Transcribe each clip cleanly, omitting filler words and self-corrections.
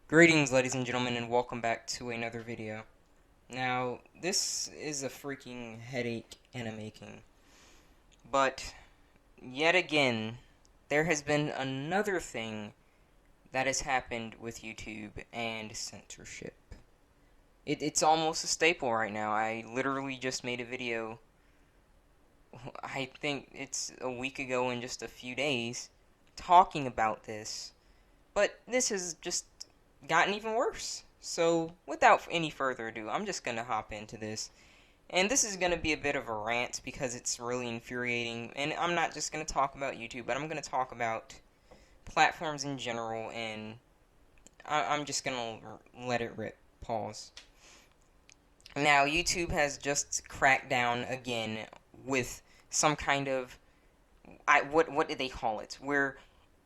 Greetings, ladies and gentlemen, and welcome back to another video. Now, this is a freaking headache and a making. But, yet again, there has been another thing that has happened with YouTube and censorship. It's almost a staple right now. I literally just made a video, I think it's a week ago in just a few days, talking about this. But this has just gotten even worse. So, without any further ado, I'm just gonna hop into this. And this is gonna be a bit of a rant because it's really infuriating. And I'm not just gonna talk about YouTube, but I'm gonna talk about platforms in general. And I'm just gonna let it rip. Pause. Now, YouTube has just cracked down again with some kind of what did they call it? We're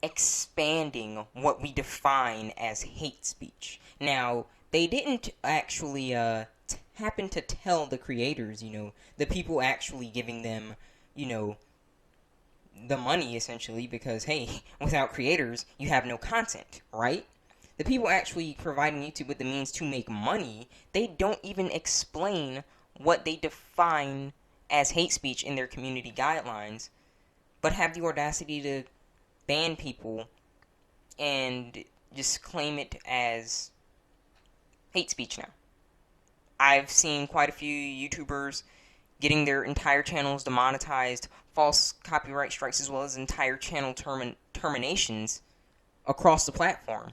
expanding what we define as hate speech. Now, they didn't actually happen to tell the creators, the people actually giving them, the money essentially, because hey, without creators, you have no content, right? The people actually providing YouTube with the means to make money, they don't even explain what they define as hate speech in their community guidelines, but have the audacity to ban people and just claim it as hate speech now. I've seen quite a few YouTubers getting their entire channels demonetized, false copyright strikes, as well as entire channel terminations across the platform.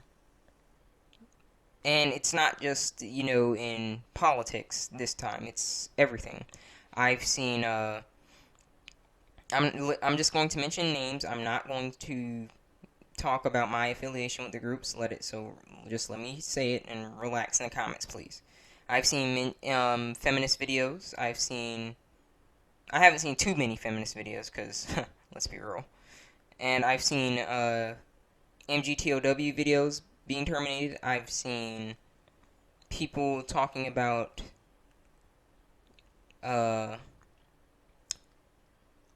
And it's not just, in politics this time. It's everything. I've seen, I'm just going to mention names. I'm not going to talk about my affiliation with the groups. Just let me say it and relax in the comments, please. I've seen feminist videos. I haven't seen too many feminist videos because let's be real. And I've seen MGTOW videos being terminated. I've seen people talking about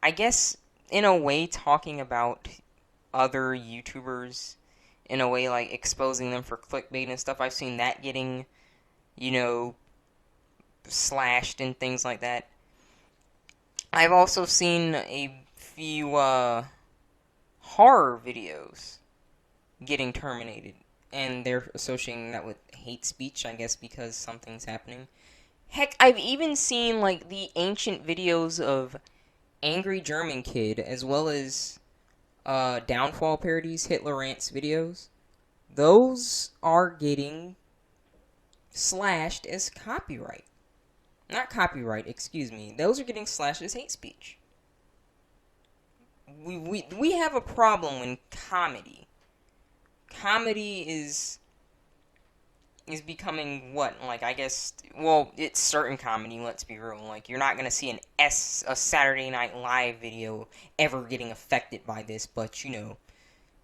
I guess, in a way, talking about other YouTubers, in a way, like, exposing them for clickbait and stuff. I've seen that getting, slashed and things like that. I've also seen a few, horror videos getting terminated, and they're associating that with hate speech, I guess, because something's happening. Heck, I've even seen, like, the ancient videos of Angry German Kid, as well as Downfall parodies, Hitler Rants videos. Those are getting slashed as copyright. Not copyright, excuse me. Those are getting slashed as hate speech. We have a problem when comedy is becoming what? Like, I guess, well, it's certain comedy, let's be real. Like, you're not gonna see a Saturday Night Live video ever getting affected by this, but,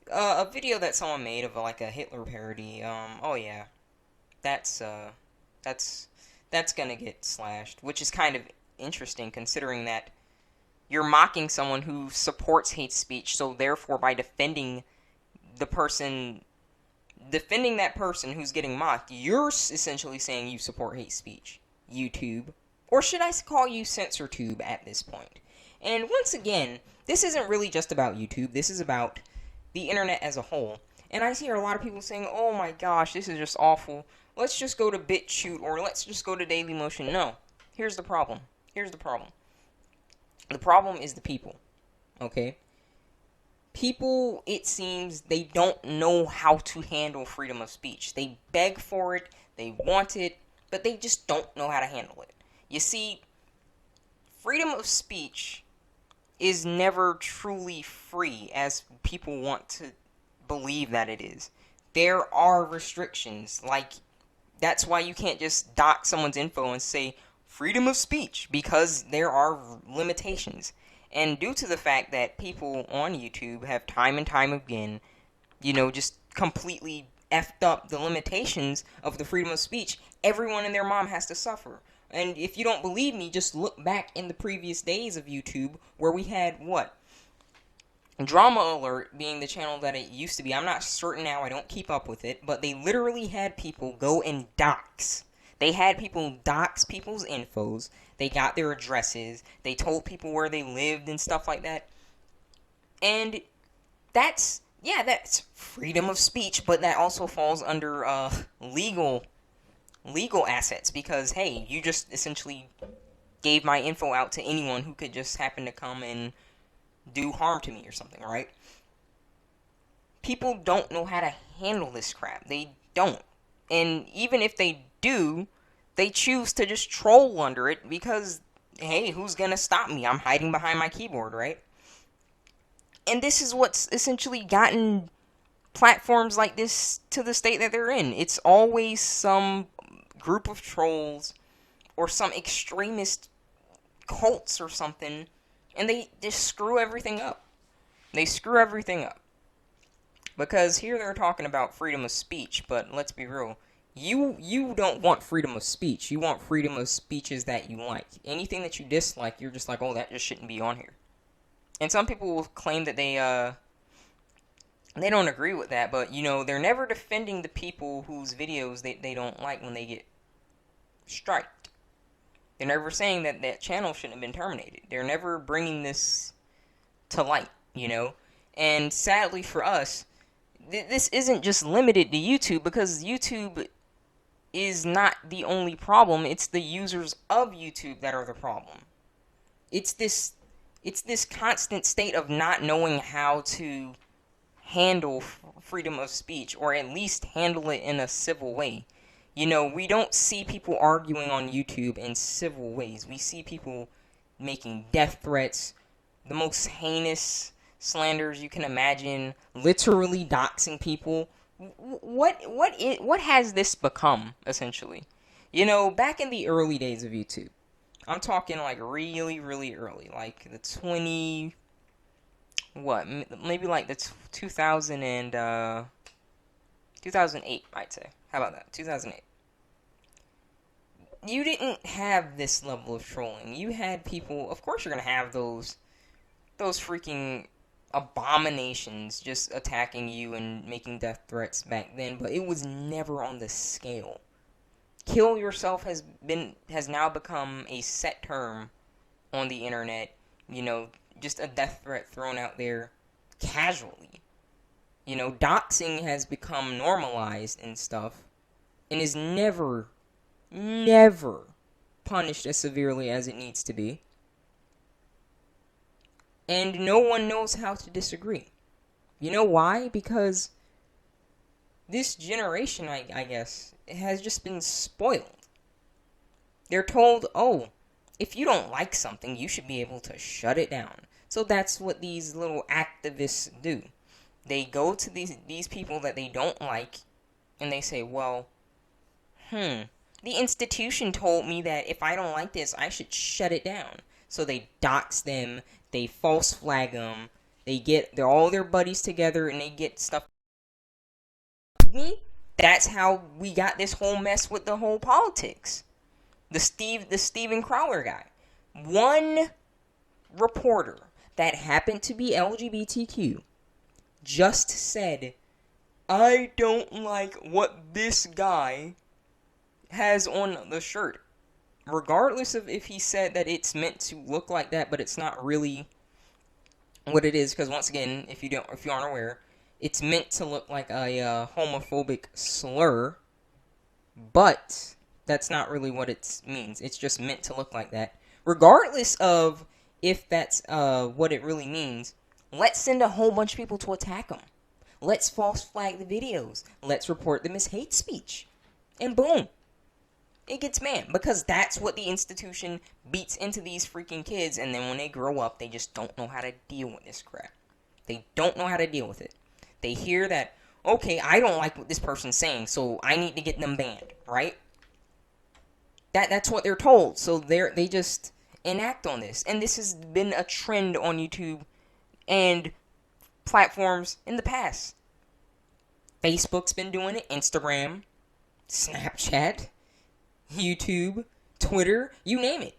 a video that someone made of, like, a Hitler parody, oh yeah, that's gonna get slashed, which is kind of interesting, considering that you're mocking someone who supports hate speech, so therefore, by defending that person who's getting mocked, you're essentially saying you support hate speech, YouTube. Or should I call you CensorTube at this point? And once again, this isn't really just about YouTube. This is about the internet as a whole. And I hear a lot of people saying, oh my gosh, this is just awful. Let's just go to BitChute, or let's just go to Dailymotion. No. Here's the problem. The problem is the people. Okay? People, it seems, they don't know how to handle freedom of speech. They beg for it, they want it, but they just don't know how to handle it. You see, freedom of speech is never truly free, as people want to believe that it is. There are restrictions, like, that's why you can't just dock someone's info and say, freedom of speech, because there are limitations. And due to the fact that people on YouTube have time and time again, just completely effed up the limitations of the freedom of speech, everyone and their mom has to suffer. And if you don't believe me, just look back in the previous days of YouTube, where we had, Drama Alert being the channel that it used to be, I'm not certain now, I don't keep up with it, but they literally had people go and dox. They had people dox people's infos, they got their addresses, they told people where they lived and stuff like that. And that's, yeah, that's freedom of speech, but that also falls under legal assets, because hey, you just essentially gave my info out to anyone who could just happen to come and do harm to me or something, right? People don't know how to handle this crap. They don't. And even if they do, they choose to just troll under it because, hey, who's gonna stop me? I'm hiding behind my keyboard, right? And this is what's essentially gotten platforms like this to the state that they're in. It's always some group of trolls or some extremist cults or something, and they just screw everything up. They screw everything up. Because here they're talking about freedom of speech, but let's be real. You don't want freedom of speech. You want freedom of speeches that you like. Anything that you dislike, you're just like, oh, that just shouldn't be on here. And some people will claim that they don't agree with that, but, you know, they're never defending the people whose videos they don't like when they get striked. They're never saying that that channel shouldn't have been terminated. They're never bringing this to light, you know? And sadly for us, this isn't just limited to YouTube, because YouTube is not the only problem. It's the users of YouTube that are the problem. It's this constant state of not knowing how to handle freedom of speech, or at least handle it in a civil way. You know, we don't see people arguing on YouTube in civil ways. We see people making death threats, the most heinous slanders you can imagine, literally doxing people. What has this become, essentially? You know, back in the early days of YouTube, I'm talking like really, really early, like the 2008, I'd say. How about that? 2008. You didn't have this level of trolling. You had people, of course you're going to have those freaking abominations just attacking you and making death threats back then, but it was never on this scale. Kill yourself has now become a set term on the internet. You know, just a death threat thrown out there casually. You know, doxing has become normalized and stuff, and is never punished as severely as it needs to be. And no one knows how to disagree. You know why? Because this generation, I guess, has just been spoiled. They're told, oh, if you don't like something, you should be able to shut it down. So that's what these little activists do. They go to these people that they don't like, and they say, well, the institution told me that if I don't like this, I should shut it down. So they dox them, they false flag them, they're all their buddies together, and they get stuff. That's how we got this whole mess with the whole politics. The Steven Crowder guy. One reporter that happened to be LGBTQ just said, I don't like what this guy has on the shirt. Regardless of if he said that it's meant to look like that, but it's not really what it is, because once again, if you aren't aware, it's meant to look like a homophobic slur, but that's not really what it means. It's just meant to look like that. Regardless of if that's what it really means, let's send a whole bunch of people to attack him. Let's false flag the videos. Let's report them as hate speech. And boom. It gets banned, because that's what the institution beats into these freaking kids, and then when they grow up, they just don't know how to deal with this crap. They don't know how to deal with it. They hear that, okay, I don't like what this person's saying, so I need to get them banned, right? That's what they're told, so they just enact on this. And this has been a trend on YouTube and platforms in the past. Facebook's been doing it, Instagram, Snapchat, YouTube, Twitter, you name it.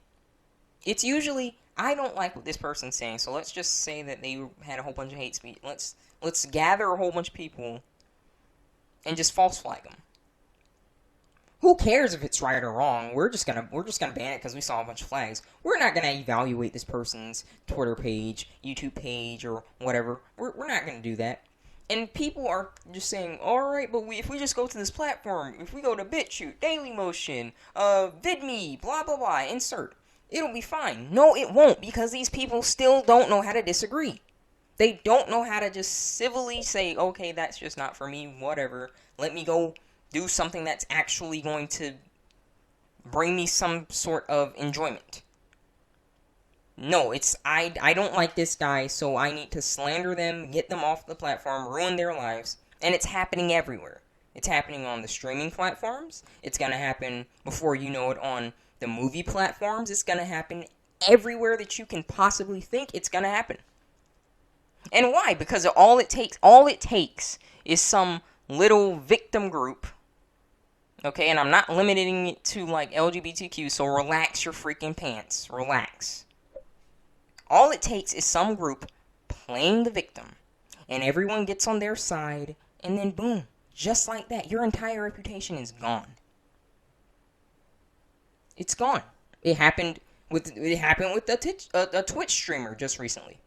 It's usually, I don't like what this person's saying, so let's just say that they had a whole bunch of hate speech. Let's gather a whole bunch of people and just false flag them. Who cares if it's right or wrong? We're just gonna ban it because we saw a bunch of flags. We're not gonna evaluate this person's Twitter page, YouTube page, or whatever. We're not gonna do that. And people are just saying, all right, but if we just go to this platform, if we go to BitChute, Dailymotion, VidMe, blah blah blah, insert, it'll be fine. No, it won't, because these people still don't know how to disagree. They don't know how to just civilly say, okay, that's just not for me, whatever. Let me go do something that's actually going to bring me some sort of enjoyment. No, it's, I don't like this guy, so I need to slander them, get them off the platform, ruin their lives, and it's happening everywhere. It's happening on the streaming platforms, it's gonna happen before you know it on the movie platforms, it's gonna happen everywhere that you can possibly think it's gonna happen. And why? Because all it takes is some little victim group. Okay, and I'm not limiting it to like LGBTQ, so relax your freaking pants. Relax. All it takes is some group playing the victim, and everyone gets on their side, and then boom, just like that, your entire reputation is gone. It's gone. It happened with a Twitch streamer just recently.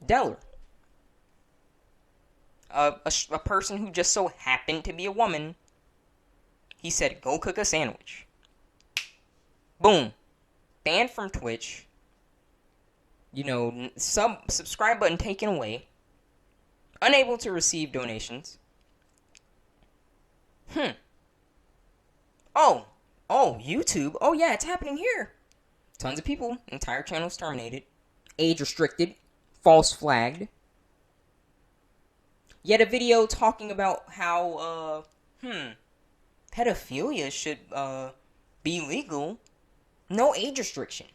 Deller. A person who just so happened to be a woman. He said, go cook a sandwich. Boom. Banned from Twitch. You know, subscribe button taken away. Unable to receive donations. Oh, YouTube. Oh yeah, it's happening here. Tons of people. Entire channels terminated. Age restricted. False flagged. Yet a video talking about how, pedophilia should, be legal. No age restriction.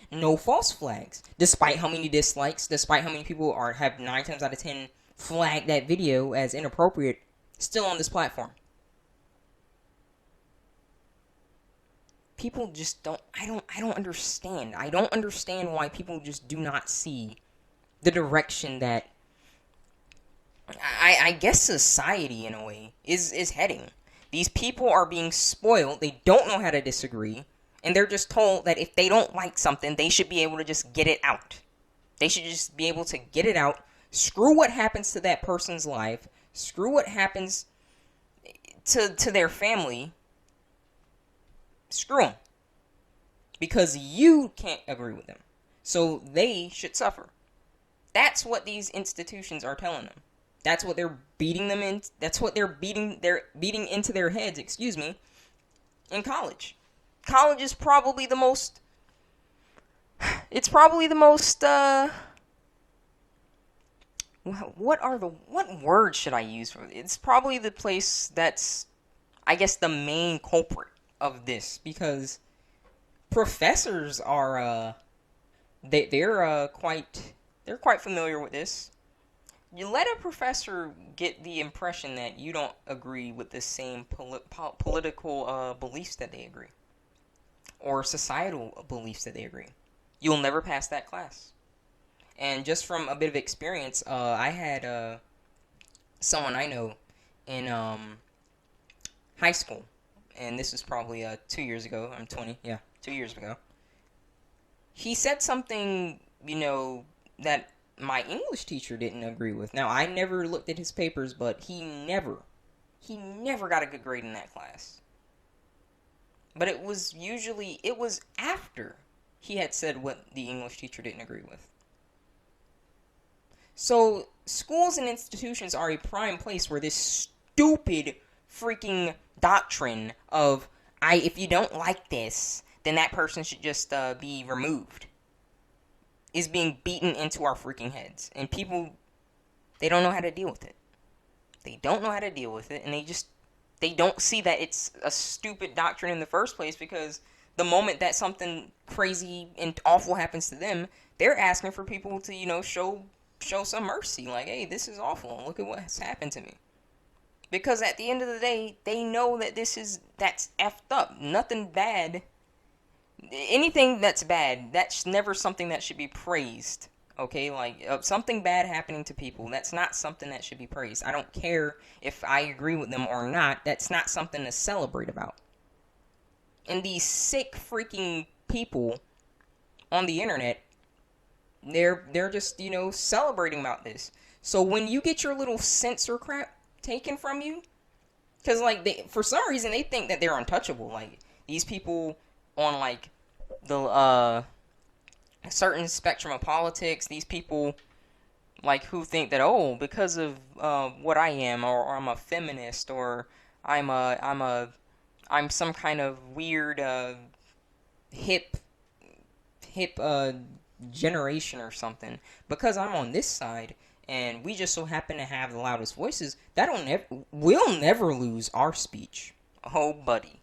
No false flags. Despite how many dislikes, despite how many people have 9 times out of 10 flagged that video as inappropriate, still on this platform. People just don't, I don't understand. I don't understand why people just do not see the direction that I guess society, in a way, is heading. These people are being spoiled. They don't know how to disagree. And they're just told that if they don't like something, they should be able to just get it out. They should just be able to get it out. Screw what happens to that person's life. Screw what happens to their family. Screw them. Because you can't agree with them. So they should suffer. That's what these institutions are telling them. That's what they're beating them in. That's what they're beating into their heads, in college. College is probably the most, what word should I use for it? It's probably the place that's, I guess, the main culprit of this, because professors are, they're quite familiar with this. You let a professor get the impression that you don't agree with the same political beliefs that they agree, or societal beliefs that they agree. You'll never pass that class. And just from a bit of experience, I had someone I know in high school, and this was probably 2 years ago. I'm 20, yeah, 2 years ago. He said something, that my English teacher didn't agree with. Now, I never looked at his papers, but he never got a good grade in that class. But it was after he had said what the English teacher didn't agree with. So, schools and institutions are a prime place where this stupid freaking doctrine of, if you don't like this, then that person should just be removed, is being beaten into our freaking heads. And people, they don't know how to deal with it. They don't know how to deal with it, and they don't see that it's a stupid doctrine in the first place, because the moment that something crazy and awful happens to them, they're asking for people to, show some mercy. Like, hey, this is awful. Look at what's happened to me. Because at the end of the day, they know that that's effed up. Nothing bad Anything that's bad, that's never something that should be praised. Okay, like something bad happening to people, that's not something that should be praised. I don't care if I agree with them or not. That's not something to celebrate about. And these sick freaking people on the internet, they're just, you know, celebrating about this. So when you get your little censor crap taken from you, because like for some reason they think that they're untouchable. Like these people on like the certain spectrum of politics, these people like who think that, oh, because of what I am, or I'm a feminist, or I'm some kind of weird hip hip generation or something, because I'm on this side and we just so happen to have the loudest voices, we'll never lose our speech. Oh buddy,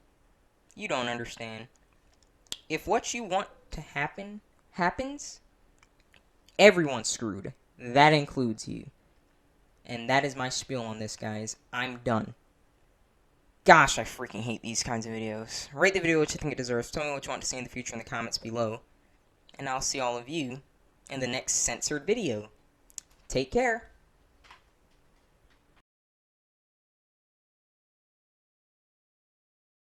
you don't understand. If what you want to happen happens, everyone's screwed. That includes you. And that is my spiel on this, guys. I'm done. Gosh, I freaking hate these kinds of videos. Rate the video what you think it deserves. Tell me what you want to see in the future in the comments below. And I'll see all of you in the next censored video. Take care.